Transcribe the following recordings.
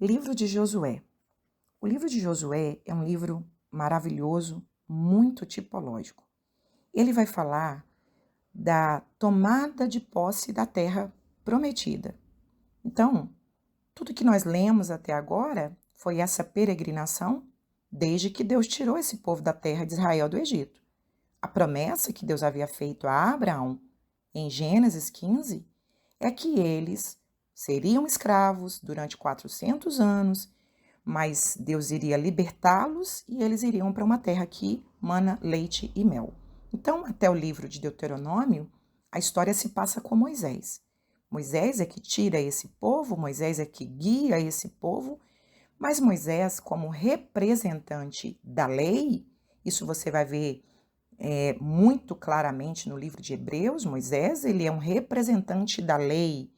Livro de Josué. O livro de Josué é um livro maravilhoso, muito tipológico. Ele vai falar da tomada de posse da terra prometida. Então, tudo que nós lemos até agora foi essa peregrinação desde que Deus tirou esse povo da terra de Israel do Egito. A promessa que Deus havia feito a Abraão em Gênesis 15 é que eles seriam escravos durante 400 anos, mas Deus iria libertá-los e eles iriam para uma terra que mana leite e mel. Então, até o livro de Deuteronômio, a história se passa com Moisés. Moisés é que tira esse povo, Moisés é que guia esse povo, mas Moisés, como representante da lei, isso você vai ver muito claramente no livro de Hebreus. Moisés, ele é um representante da lei.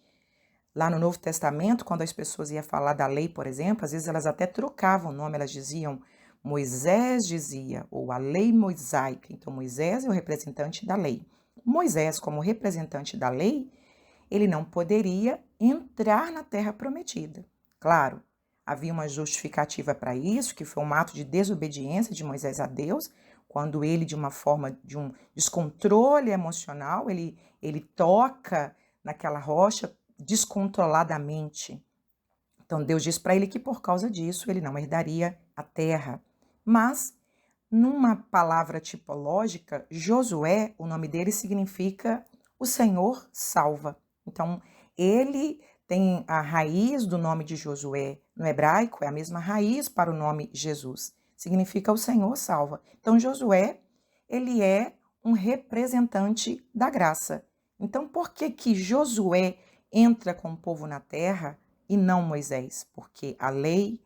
Lá no Novo Testamento, quando as pessoas iam falar da lei, por exemplo, às vezes elas até trocavam o nome, elas diziam Moisés dizia, ou a lei mosaica. Então, Moisés é o representante da lei. Moisés, como representante da lei, ele não poderia entrar na terra prometida. Claro, havia uma justificativa para isso, que foi um ato de desobediência de Moisés a Deus, quando ele, de uma forma de um descontrole emocional, ele toca naquela rocha descontroladamente. Então Deus diz para ele que por causa disso ele não herdaria a terra. Mas, numa palavra tipológica, Josué, o nome dele significa o Senhor salva. Então, ele tem a raiz do nome de Josué no hebraico, é a mesma raiz para o nome Jesus. Significa o Senhor salva. Então, Josué, ele é um representante da graça. Então, por que Josué entra com o povo na terra e não Moisés? Porque a lei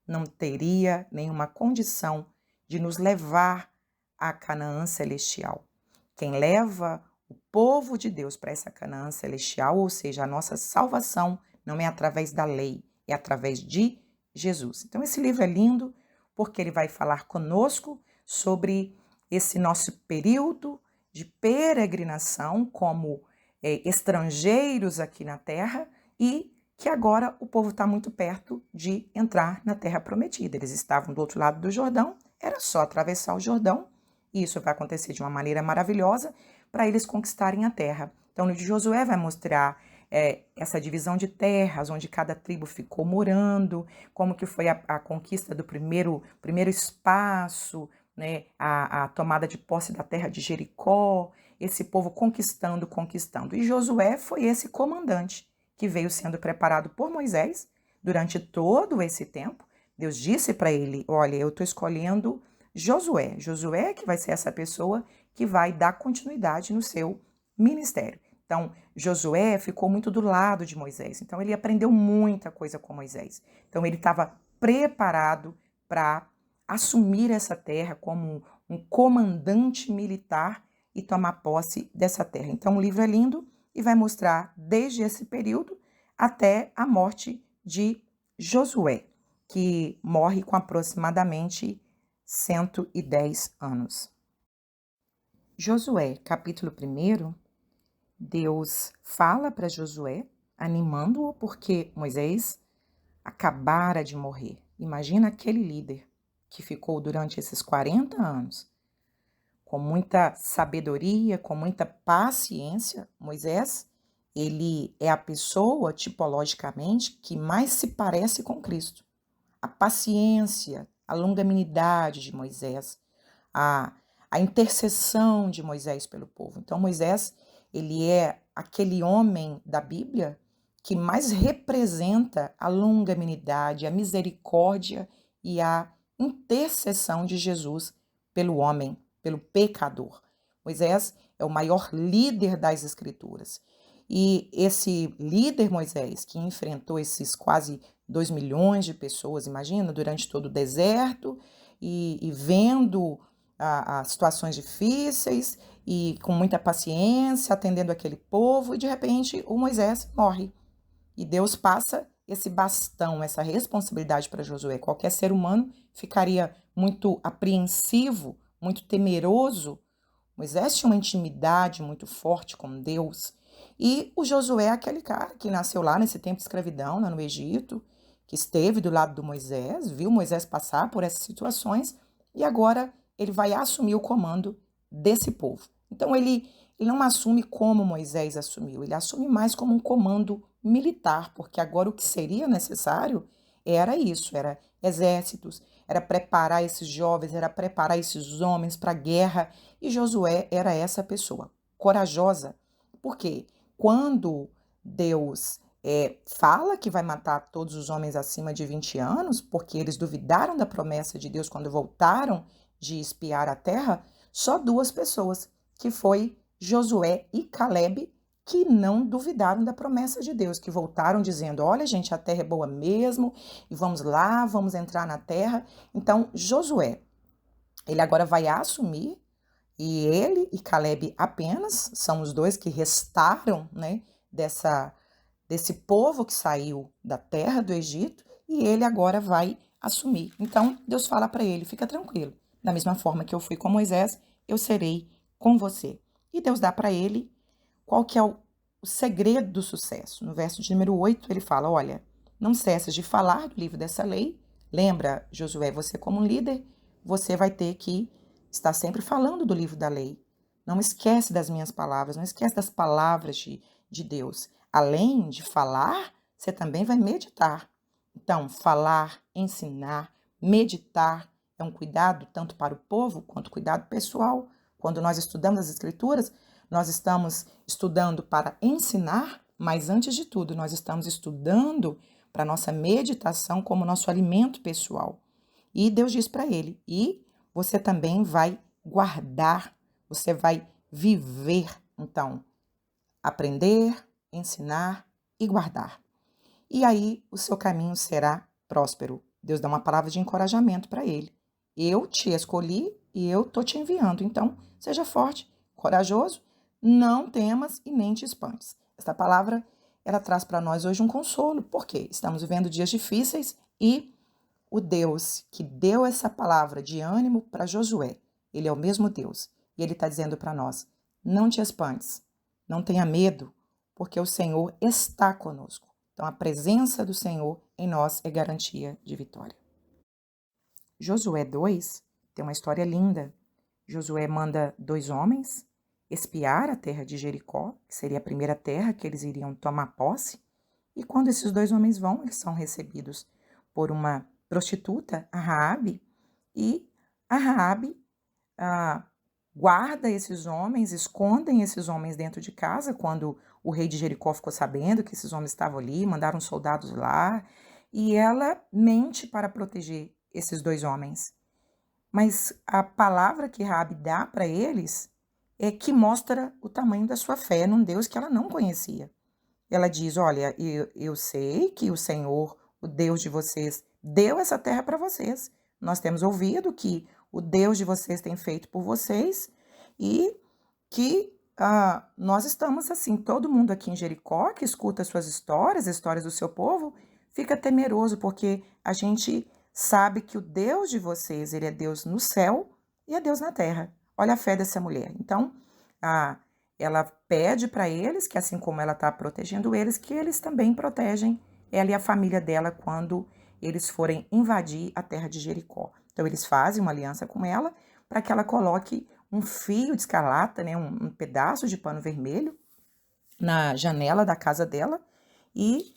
não teria nenhuma condição de nos levar à Canaã celestial. Quem leva o povo de Deus para essa Canaã celestial, ou seja, a nossa salvação, não é através da lei, é através de Jesus. Então, esse livro é lindo porque ele vai falar conosco sobre esse nosso período de peregrinação como estrangeiros aqui na terra e que agora o povo está muito perto de entrar na terra prometida. Eles estavam do outro lado do Jordão, era só atravessar o Jordão, e isso vai acontecer de uma maneira maravilhosa para eles conquistarem a terra. Então, o livro de Josué vai mostrar essa divisão de terras, onde cada tribo ficou morando, como que foi a conquista do primeiro espaço, né, a tomada de posse da terra de Jericó, esse povo conquistando. E Josué foi esse comandante que veio sendo preparado por Moisés durante todo esse tempo. Deus disse para ele, olha, eu estou escolhendo Josué. Josué que vai ser essa pessoa que vai dar continuidade no seu ministério. Então, Josué ficou muito do lado de Moisés. Então, ele aprendeu muita coisa com Moisés. Então, ele estava preparado para assumir essa terra como um comandante militar e tomar posse dessa terra. Então, o livro é lindo e vai mostrar desde esse período até a morte de Josué, que morre com aproximadamente 110 anos. Josué, capítulo 1, Deus fala para Josué, animando-o porque Moisés acabara de morrer. Imagina aquele líder que ficou durante esses 40 anos com muita sabedoria, com muita paciência. Moisés, ele é a pessoa, tipologicamente, que mais se parece com Cristo. A paciência, a longanimidade de Moisés, a intercessão de Moisés pelo povo. Então, Moisés, ele é aquele homem da Bíblia que mais representa a longanimidade, a misericórdia e a intercessão de Jesus pelo homem, pelo pecador. Moisés é o maior líder das Escrituras. E esse líder Moisés, que enfrentou esses quase 2 milhões de pessoas, imagina, durante todo o deserto e vendo as situações difíceis e com muita paciência, atendendo aquele povo, e de repente o Moisés morre. E Deus passa esse bastão, essa responsabilidade para Josué. Qualquer ser humano ficaria muito apreensivo, muito temeroso. Moisés tinha uma intimidade muito forte com Deus. E o Josué é aquele cara que nasceu lá nesse tempo de escravidão, lá no Egito, que esteve do lado do Moisés, viu Moisés passar por essas situações e agora ele vai assumir o comando desse povo. Então ele não assume como Moisés assumiu, ele assume mais como um comando militar, porque agora o que seria necessário era isso, era exércitos, era preparar esses jovens, era preparar esses homens para a guerra, e Josué era essa pessoa, corajosa, porque quando Deus fala que vai matar todos os homens acima de 20 anos, porque eles duvidaram da promessa de Deus quando voltaram de espiar a terra, só duas pessoas, que foi Josué e Calebe, que não duvidaram da promessa de Deus, que voltaram dizendo, olha gente, a terra é boa mesmo, e vamos lá, vamos entrar na terra. Então, Josué, ele agora vai assumir, e ele e Calebe apenas são os dois que restaram, né, desse povo que saiu da terra do Egito, e ele agora vai assumir. Então, Deus fala para ele, fica tranquilo, da mesma forma que eu fui com Moisés, eu serei com você. E Deus dá para ele qual que é o segredo do sucesso. No verso de número 8, ele fala, olha, não cesses de falar do livro dessa lei. Lembra, Josué, você como um líder, você vai ter que estar sempre falando do livro da lei. Não esquece das minhas palavras, não esquece das palavras de Deus. Além de falar, você também vai meditar. Então, falar, ensinar, meditar é um cuidado tanto para o povo quanto cuidado pessoal. Quando nós estudamos as Escrituras, nós estamos estudando para ensinar, mas antes de tudo, nós estamos estudando para nossa meditação como nosso alimento pessoal. E Deus diz para ele, e você também vai guardar, você vai viver. Então, aprender, ensinar e guardar. E aí o seu caminho será próspero. Deus dá uma palavra de encorajamento para ele. Eu te escolhi e eu tô te enviando. Então, seja forte, corajoso, não temas e nem te espantes. Esta palavra, ela traz para nós hoje um consolo, porque estamos vivendo dias difíceis e o Deus que deu essa palavra de ânimo para Josué, ele é o mesmo Deus. E ele está dizendo para nós, não te espantes, não tenha medo, porque o Senhor está conosco. Então, a presença do Senhor em nós é garantia de vitória. Josué 2 tem uma história linda. Josué manda 2 homens espiar a terra de Jericó, que seria a primeira terra que eles iriam tomar posse. E quando esses 2 homens vão, eles são recebidos por uma prostituta, a Raabe, e a Raabe guarda esses homens, escondem esses homens dentro de casa, quando o rei de Jericó ficou sabendo que esses homens estavam ali, mandaram soldados lá, e ela mente para proteger esses 2 homens. Mas a palavra que Raabe dá para eles é que mostra o tamanho da sua fé num Deus que ela não conhecia. Ela diz, olha, eu sei que o Senhor, o Deus de vocês, deu essa terra para vocês. Nós temos ouvido que o Deus de vocês tem feito por vocês e que nós estamos assim, todo mundo aqui em Jericó que escuta as suas histórias, as histórias do seu povo, fica temeroso porque a gente sabe que o Deus de vocês, ele é Deus no céu e é Deus na terra. Olha a fé dessa mulher. Então, ela pede para eles, que assim como ela está protegendo eles, que eles também protegem ela e a família dela quando eles forem invadir a terra de Jericó. Então, eles fazem uma aliança com ela para que ela coloque um fio de escarlata, né, um pedaço de pano vermelho na janela da casa dela e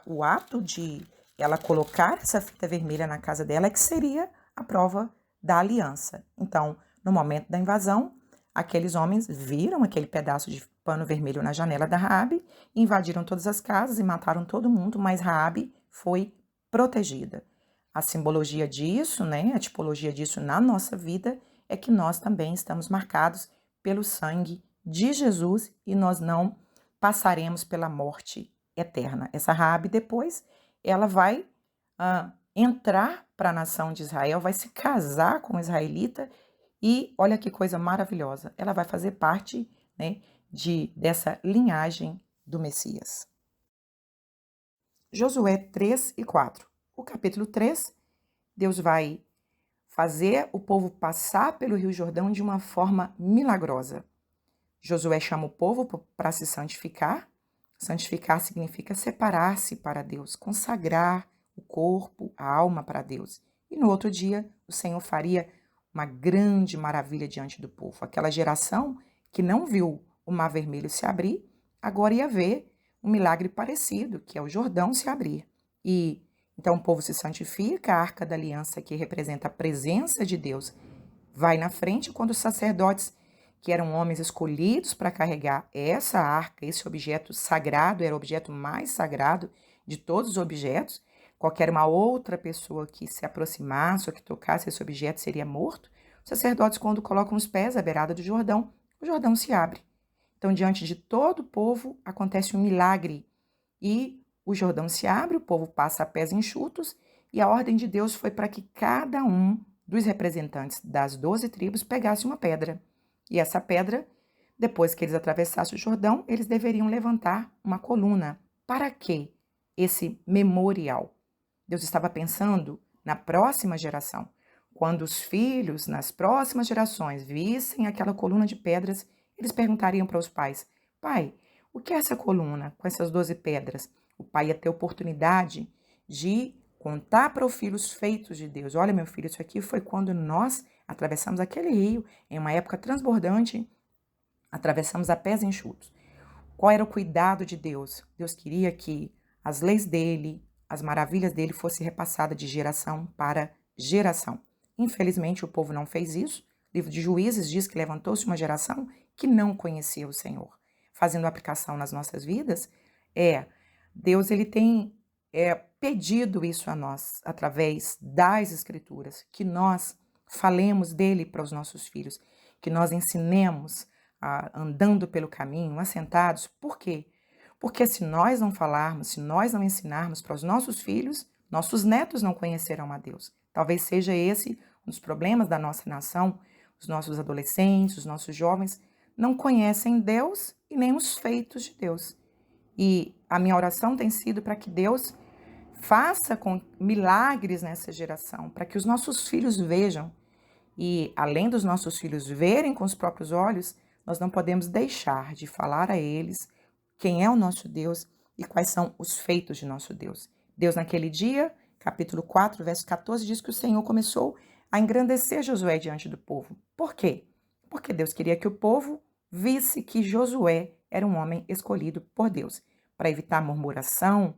o ato de ela colocar essa fita vermelha na casa dela é que seria a prova da aliança. Então, no momento da invasão, aqueles homens viram aquele pedaço de pano vermelho na janela da Raabe, invadiram todas as casas e mataram todo mundo, mas Raabe foi protegida. A simbologia disso, né, a tipologia disso na nossa vida é que nós também estamos marcados pelo sangue de Jesus e nós não passaremos pela morte eterna. Essa Raabe depois, ela vai entrar para a nação de Israel, vai se casar com um israelita e olha que coisa maravilhosa, ela vai fazer parte, né, dessa linhagem do Messias. Josué 3 e 4. O capítulo 3, Deus vai fazer o povo passar pelo Rio Jordão de uma forma milagrosa. Josué chama o povo para se santificar. Santificar significa separar-se para Deus, consagrar corpo, a alma para Deus. E no outro dia, o Senhor faria uma grande maravilha diante do povo. Aquela geração que não viu o Mar Vermelho se abrir, agora ia ver um milagre parecido, que é o Jordão se abrir. E então o povo se santifica, a Arca da Aliança, que representa a presença de Deus, vai na frente, quando os sacerdotes, que eram homens escolhidos para carregar essa arca, esse objeto sagrado, era o objeto mais sagrado de todos os objetos. Qualquer uma outra pessoa que se aproximasse ou que tocasse esse objeto seria morto. Os sacerdotes, quando colocam os pés à beirada do Jordão, o Jordão se abre. Então, diante de todo o povo, acontece um milagre. E o Jordão se abre, o povo passa a pés enxutos, e a ordem de Deus foi para que cada um dos representantes das 12 tribos pegasse uma pedra. E essa pedra, depois que eles atravessassem o Jordão, eles deveriam levantar uma coluna. Para quê? Esse memorial. Deus estava pensando na próxima geração. Quando os filhos, nas próximas gerações, vissem aquela coluna de pedras, eles perguntariam para os pais: pai, o que é essa coluna com essas 12 pedras? O pai ia ter oportunidade de contar para o filho os feitos de Deus. Olha, meu filho, isso aqui foi quando nós atravessamos aquele rio, em uma época transbordante, atravessamos a pés enxutos. Qual era o cuidado de Deus? Deus queria que as leis dele, as maravilhas dele fossem repassadas de geração para geração. Infelizmente, o povo não fez isso. O livro de Juízes diz que levantou-se uma geração que não conhecia o Senhor. Fazendo aplicação nas nossas vidas, Deus ele tem pedido isso a nós, através das Escrituras, que nós falemos dele para os nossos filhos, que nós ensinemos andando pelo caminho, assentados. Por quê? Porque se nós não falarmos, se nós não ensinarmos para os nossos filhos, nossos netos não conhecerão a Deus. Talvez seja esse um dos problemas da nossa nação. Os nossos adolescentes, os nossos jovens não conhecem Deus e nem os feitos de Deus. E a minha oração tem sido para que Deus faça com milagres nessa geração, para que os nossos filhos vejam. E além dos nossos filhos verem com os próprios olhos, nós não podemos deixar de falar a eles quem é o nosso Deus e quais são os feitos de nosso Deus. Deus naquele dia, capítulo 4, verso 14, diz que o Senhor começou a engrandecer Josué diante do povo. Por quê? Porque Deus queria que o povo visse que Josué era um homem escolhido por Deus, para evitar a murmuração,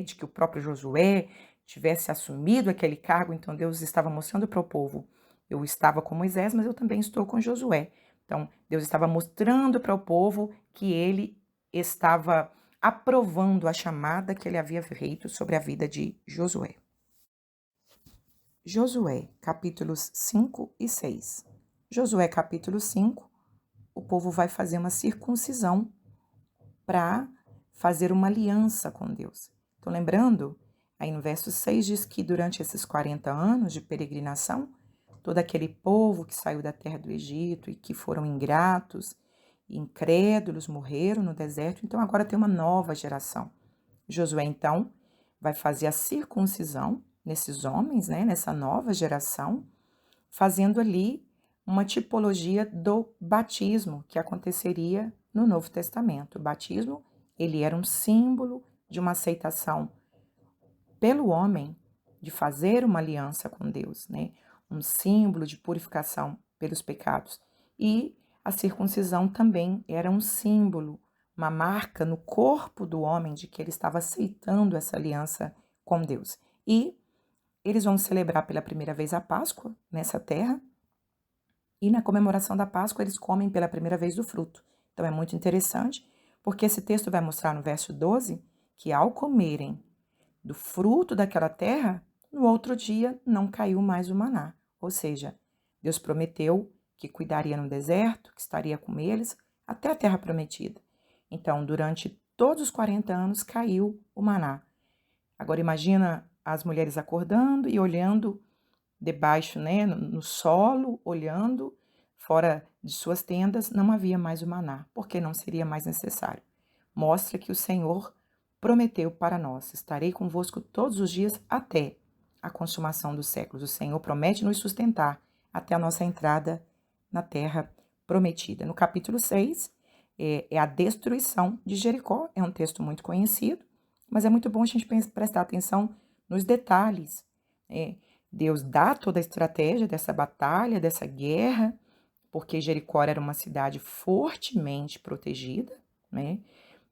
de que o próprio Josué tivesse assumido aquele cargo. Então Deus estava mostrando para o povo: eu estava com Moisés, mas eu também estou com Josué. Então Deus estava mostrando para o povo que ele estava aprovando a chamada que ele havia feito sobre a vida de Josué. Josué, capítulos 5 e 6. Josué, capítulo 5, o povo vai fazer uma circuncisão para fazer uma aliança com Deus. Então, lembrando, aí no verso 6 diz que durante esses 40 anos de peregrinação, todo aquele povo que saiu da terra do Egito e que foram ingratos, incrédulos, morreram no deserto. Então, agora tem uma nova geração. Josué, então, vai fazer a circuncisão nesses homens, nessa nova geração, fazendo ali uma tipologia do batismo que aconteceria no Novo Testamento. O batismo, ele era um símbolo de uma aceitação pelo homem de fazer uma aliança com Deus, um símbolo de purificação pelos pecados. E a circuncisão também era um símbolo, uma marca no corpo do homem de que ele estava aceitando essa aliança com Deus. E eles vão celebrar pela primeira vez a Páscoa nessa terra, e na comemoração da Páscoa eles comem pela primeira vez do fruto. Então é muito interessante, porque esse texto vai mostrar no verso 12 que ao comerem do fruto daquela terra, no outro dia não caiu mais o maná. Ou seja, Deus prometeu que cuidaria no deserto, que estaria com eles até a terra prometida. Então, durante todos os 40 anos caiu o maná. Agora imagina as mulheres acordando e olhando debaixo, no solo, olhando fora de suas tendas, não havia mais o maná, porque não seria mais necessário. Mostra que o Senhor prometeu para nós: estarei convosco todos os dias até a consumação dos séculos. O Senhor promete nos sustentar até a nossa entrada na terra prometida. No capítulo 6, é a destruição de Jericó. É um texto muito conhecido, mas é muito bom a gente prestar atenção nos detalhes. Né? Deus dá toda a estratégia dessa batalha, dessa guerra, porque Jericó era uma cidade fortemente protegida, né?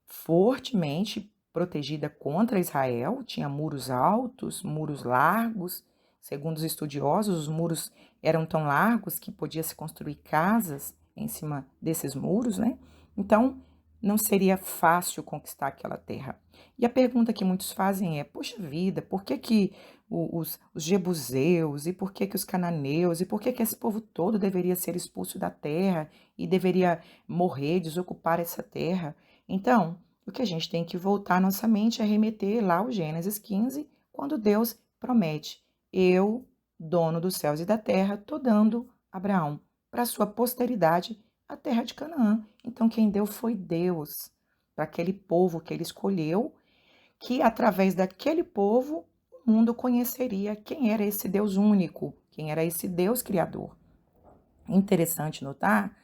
Fortemente protegida contra Israel, tinha muros altos, muros largos. Segundo os estudiosos, os muros eram tão largos que podia se construir casas em cima desses muros, né? Então, não seria fácil conquistar aquela terra. E a pergunta que muitos fazem é: poxa vida, por que que os jebuseus e por que que os cananeus e por que que esse povo todo deveria ser expulso da terra e deveria morrer, desocupar essa terra? Então, o que a gente tem que voltar à nossa mente é remeter lá ao Gênesis 15, quando Deus promete: eu, dono dos céus e da terra, estou dando Abraão para sua posteridade a terra de Canaã. Então, quem deu foi Deus, para aquele povo que ele escolheu, que através daquele povo o mundo conheceria quem era esse Deus único, quem era esse Deus criador. Interessante notar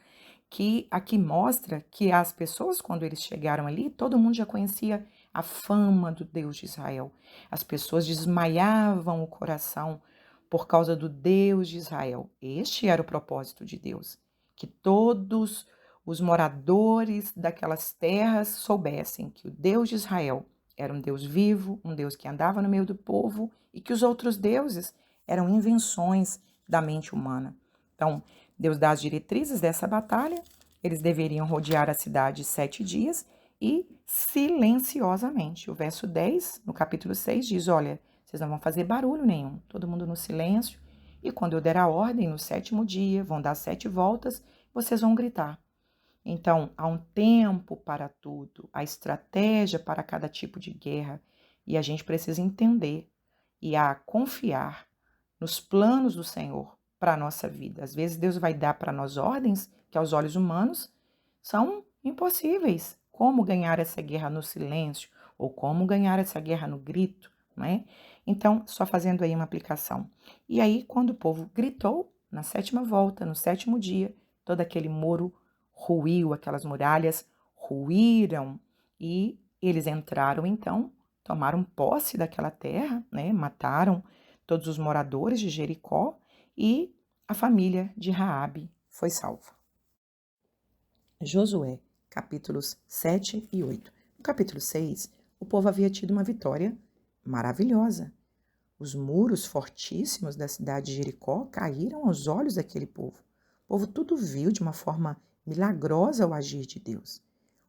que aqui mostra que as pessoas, quando eles chegaram ali, todo mundo já conhecia a fama do Deus de Israel. As pessoas desmaiavam o coração por causa do Deus de Israel. Este era o propósito de Deus, que todos os moradores daquelas terras soubessem que o Deus de Israel era um Deus vivo, um Deus que andava no meio do povo e que os outros deuses eram invenções da mente humana. Então, Deus dá as diretrizes dessa batalha, eles deveriam rodear a cidade 7 dias e silenciosamente. O verso 10, no capítulo 6, diz: olha, vocês não vão fazer barulho nenhum, todo mundo no silêncio, e quando eu der a ordem, no 7º dia, vão dar 7 voltas, vocês vão gritar. Então, há um tempo para tudo, há estratégia para cada tipo de guerra, e a gente precisa entender e a confiar nos planos do Senhor para a nossa vida. Às vezes Deus vai dar para nós ordens que aos olhos humanos são impossíveis. Como ganhar essa guerra no silêncio? Ou como ganhar essa guerra no grito? Não é? Então, só fazendo aí uma aplicação. E aí, quando o povo gritou, na 7ª volta, no 7º dia, todo aquele muro ruiu, aquelas muralhas ruíram e eles entraram então, tomaram posse daquela terra, né? Mataram todos os moradores de Jericó e a família de Raabe foi salva. Josué, capítulos 7 e 8. No capítulo 6, o povo havia tido uma vitória maravilhosa. Os muros fortíssimos da cidade de Jericó caíram aos olhos daquele povo. O povo tudo viu de uma forma milagrosa o agir de Deus.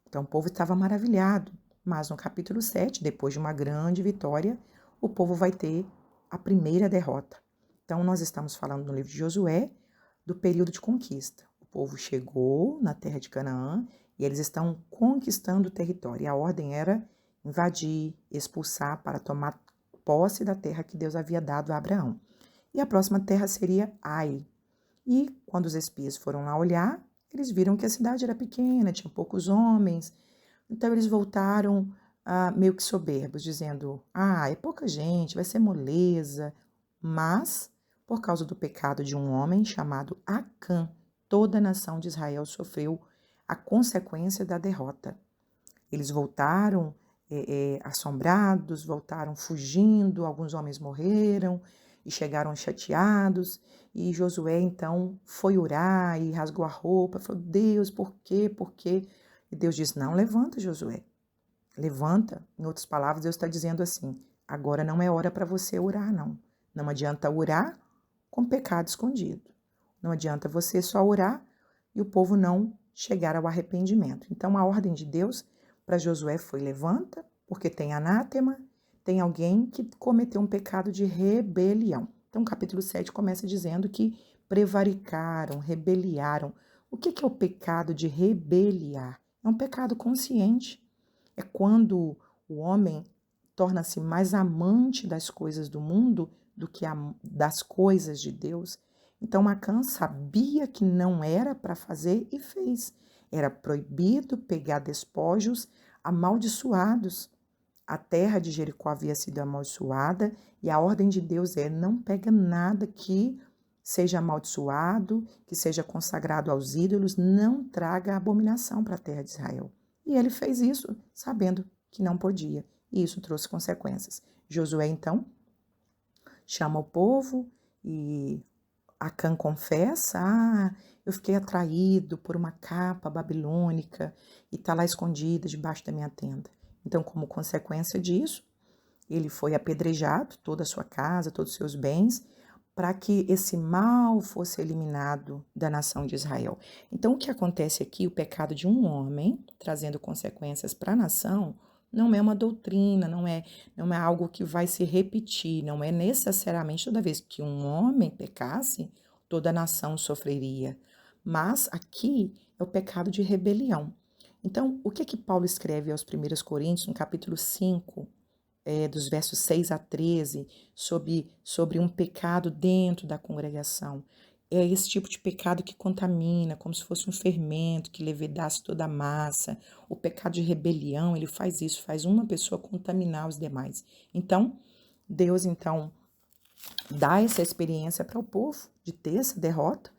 Então o povo estava maravilhado, mas no capítulo 7, depois de uma grande vitória, o povo vai ter a primeira derrota. Então nós estamos falando no livro de Josué do período de conquista. O povo chegou na terra de Canaã e eles estão conquistando o território. E a ordem era invadir, expulsar para tomar posse da terra que Deus havia dado a Abraão. E a próxima terra seria Ai. E quando os espias foram lá olhar, eles viram que a cidade era pequena, tinha poucos homens. Então eles voltaram meio que soberbos, dizendo: é pouca gente, vai ser moleza. Mas, por causa do pecado de um homem chamado Acã, toda a nação de Israel sofreu a consequência da derrota. Eles voltaram assombrados, voltaram fugindo, alguns homens morreram e chegaram chateados. E Josué, então, foi orar e rasgou a roupa, falou: Deus, por quê? Por quê? E Deus diz: não, levanta, Josué, levanta. Em outras palavras, Deus está dizendo assim: agora não é hora para você orar, não. Não adianta orar com pecado escondido. Não adianta você só orar e o povo não chegar ao arrependimento. Então, a ordem de Deus para Josué foi: levanta, porque tem anátema, tem alguém que cometeu um pecado de rebelião. Então, o capítulo 7 começa dizendo que prevaricaram, rebeliaram. O que é o pecado de rebeliar? É um pecado consciente. É quando o homem torna-se mais amante das coisas do mundo do que das coisas de Deus. Então, Acã sabia que não era para fazer e fez. Era proibido pegar despojos amaldiçoados. A terra de Jericó havia sido amaldiçoada e a ordem de Deus é: não pega nada que seja amaldiçoado, que seja consagrado aos ídolos, não traga abominação para a terra de Israel. E ele fez isso sabendo que não podia, e isso trouxe consequências. Josué, então, chama o povo e Acã confessa, eu fiquei atraído por uma capa babilônica e está lá escondida debaixo da minha tenda. Então, como consequência disso, ele foi apedrejado, toda a sua casa, todos os seus bens, para que esse mal fosse eliminado da nação de Israel. Então, o que acontece aqui, o pecado de um homem, trazendo consequências para a nação, não é uma doutrina, não é algo que vai se repetir, não é necessariamente toda vez que um homem pecasse, toda a nação sofreria. Mas aqui é o pecado de rebelião. Então, o que Paulo escreve aos 1 Coríntios, no capítulo 5, dos versos 6 a 13, sobre um pecado dentro da congregação? É esse tipo de pecado que contamina, como se fosse um fermento que levedasse toda a massa. O pecado de rebelião, ele faz isso, faz uma pessoa contaminar os demais. Então, Deus, dá essa experiência para o povo de ter essa derrota.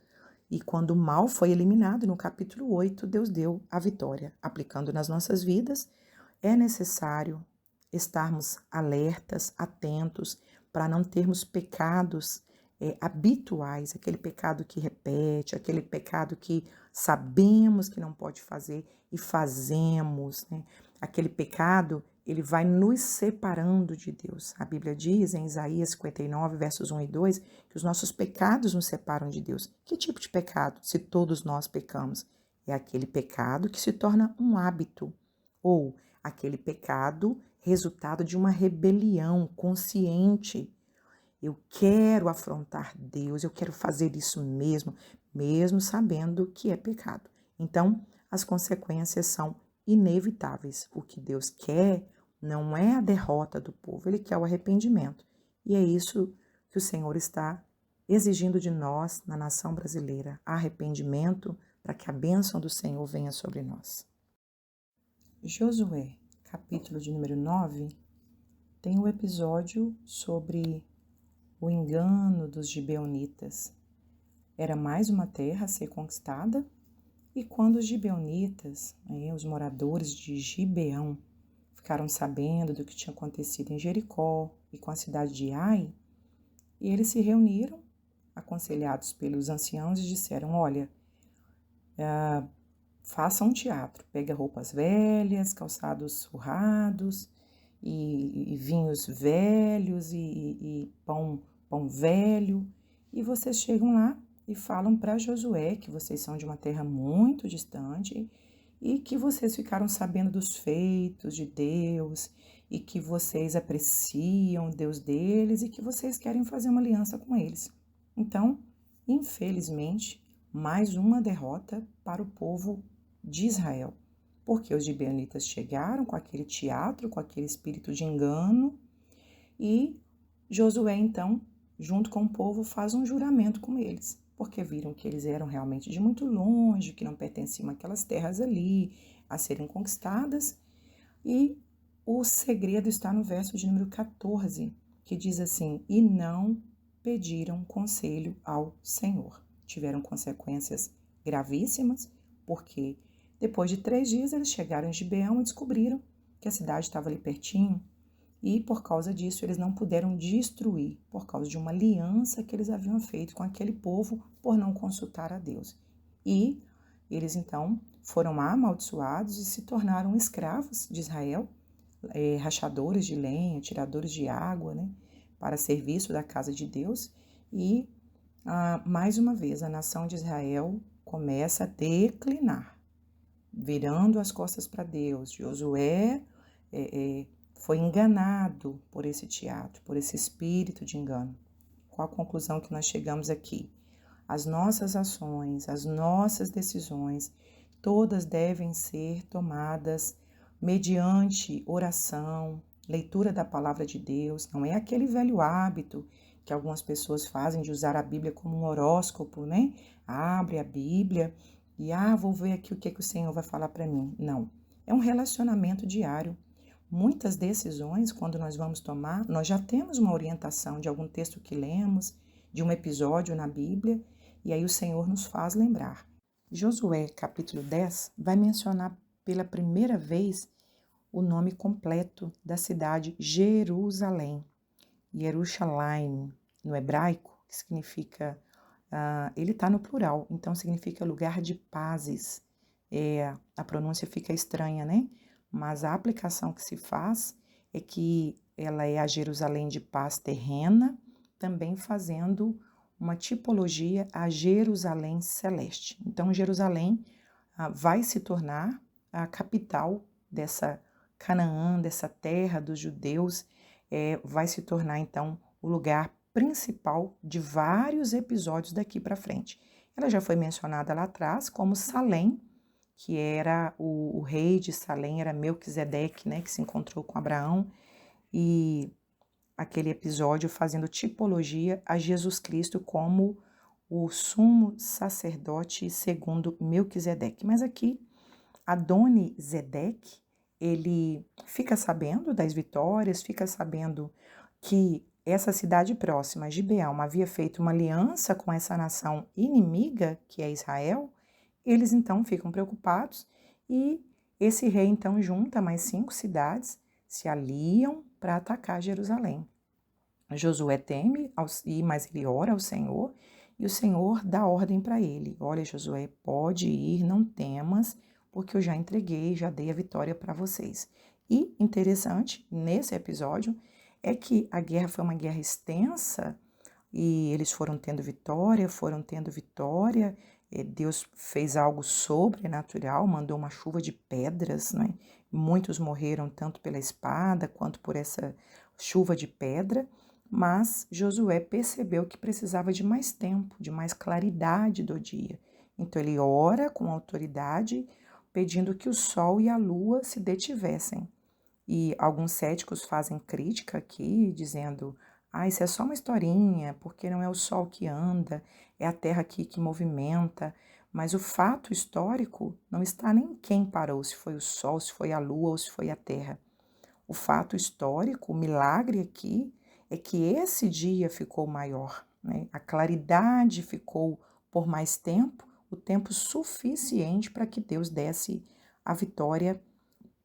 E quando o mal foi eliminado, no capítulo 8, Deus deu a vitória. Aplicando nas nossas vidas, é necessário estarmos alertas, atentos, para não termos pecados habituais, aquele pecado que repete, aquele pecado que sabemos que não pode fazer e fazemos, né? Aquele pecado, ele vai nos separando de Deus. A Bíblia diz em Isaías 59, versos 1 e 2, que os nossos pecados nos separam de Deus. Que tipo de pecado, se todos nós pecamos? É aquele pecado que se torna um hábito, ou aquele pecado resultado de uma rebelião consciente. Eu quero afrontar Deus, eu quero fazer isso mesmo sabendo que é pecado. Então, as consequências são inevitáveis. O que Deus quer não é a derrota do povo, Ele quer o arrependimento. E é isso que o Senhor está exigindo de nós, na nação brasileira, arrependimento para que a bênção do Senhor venha sobre nós. Josué, capítulo de número 9, tem um episódio sobre o engano dos gibeonitas. Era mais uma terra a ser conquistada, e quando os gibeonitas, os moradores de Gibeão, ficaram sabendo do que tinha acontecido em Jericó e com a cidade de Ai, e eles se reuniram, aconselhados pelos anciãos, e disseram: olha, faça um teatro, pega roupas velhas, calçados surrados, e vinhos velhos, e pão velho, e vocês chegam lá e falam para Josué que vocês são de uma terra muito distante e que vocês ficaram sabendo dos feitos de Deus e que vocês apreciam o Deus deles e que vocês querem fazer uma aliança com eles. Então, infelizmente, mais uma derrota para o povo de Israel, porque os gibeonitas chegaram com aquele teatro, com aquele espírito de engano, e Josué, então, junto com o povo, faz um juramento com eles, porque viram que eles eram realmente de muito longe, que não pertenciam àquelas terras ali a serem conquistadas, e o segredo está no verso de número 14, que diz assim: e não pediram conselho ao Senhor. Tiveram consequências gravíssimas, porque depois de 3 dias eles chegaram em Gibeão e descobriram que a cidade estava ali pertinho, e por causa disso eles não puderam destruir, por causa de uma aliança que eles haviam feito com aquele povo por não consultar a Deus. E eles então foram amaldiçoados e se tornaram escravos de Israel, rachadores de lenha, tiradores de água, né, para serviço da casa de Deus. E mais uma vez a nação de Israel começa a declinar, virando as costas para Deus. Josué foi enganado por esse teatro, por esse espírito de engano. Qual a conclusão que nós chegamos aqui? As nossas ações, as nossas decisões, todas devem ser tomadas mediante oração, leitura da palavra de Deus. Não é aquele velho hábito que algumas pessoas fazem de usar a Bíblia como um horóscopo, né? Abre a Bíblia e vou ver aqui o que o Senhor vai falar para mim. Não, é um relacionamento diário. Muitas decisões, quando nós vamos tomar, nós já temos uma orientação de algum texto que lemos, de um episódio na Bíblia, e aí o Senhor nos faz lembrar. Josué, capítulo 10, vai mencionar pela primeira vez o nome completo da cidade Jerusalém. Jerusalém, no hebraico, que significa, ele está no plural, então significa lugar de pazes. A pronúncia fica estranha, né? Mas a aplicação que se faz é que ela é a Jerusalém de paz terrena, também fazendo uma tipologia a Jerusalém celeste. Então, Jerusalém vai se tornar a capital dessa Canaã, dessa terra dos judeus, vai se tornar, então, o lugar principal de vários episódios daqui para frente. Ela já foi mencionada lá atrás como Salém, que era o rei de Salém, era Melquisedeque, né, que se encontrou com Abraão, e aquele episódio fazendo tipologia a Jesus Cristo como o sumo sacerdote segundo Melquisedeque. Mas aqui, Adoni-Zedeque, ele fica sabendo das vitórias, fica sabendo que essa cidade próxima, Gibeão, havia feito uma aliança com essa nação inimiga, que é Israel. Eles então ficam preocupados e esse rei então junta mais 5 cidades, se aliam para atacar Jerusalém. Josué teme, mas ele ora ao Senhor e o Senhor dá ordem para ele. Olha, Josué, pode ir, não temas, porque eu já entreguei, já dei a vitória para vocês. E interessante, nesse episódio, é que a guerra foi uma guerra extensa e eles foram tendo vitória. Deus fez algo sobrenatural, mandou uma chuva de pedras, né? Muitos morreram tanto pela espada quanto por essa chuva de pedra, mas Josué percebeu que precisava de mais tempo, de mais claridade do dia. Então ele ora com autoridade, pedindo que o sol e a lua se detivessem. E alguns céticos fazem crítica aqui, dizendo: isso é só uma historinha, porque não é o sol que anda, é a terra aqui que movimenta. Mas o fato histórico não está nem em quem parou, se foi o sol, se foi a lua ou se foi a terra. O fato histórico, o milagre aqui, é que esse dia ficou maior, né? A claridade ficou por mais tempo, o tempo suficiente para que Deus desse a vitória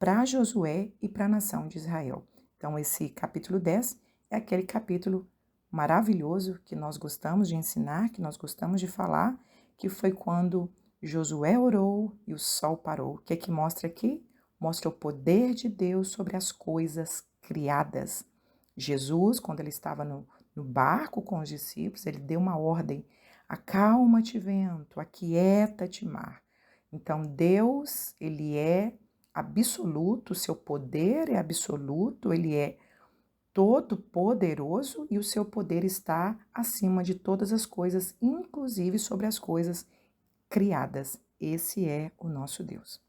para Josué e para a nação de Israel. Então, esse capítulo 10 é aquele capítulo maravilhoso que nós gostamos de ensinar, que nós gostamos de falar, que foi quando Josué orou e o sol parou. O que é que mostra aqui? Mostra o poder de Deus sobre as coisas criadas. Jesus, quando ele estava no barco com os discípulos, ele deu uma ordem: acalma-te, vento, aquieta-te, mar. Então, Deus, ele é absoluto, seu poder é absoluto, ele é todo poderoso e o seu poder está acima de todas as coisas, inclusive sobre as coisas criadas. Esse é o nosso Deus.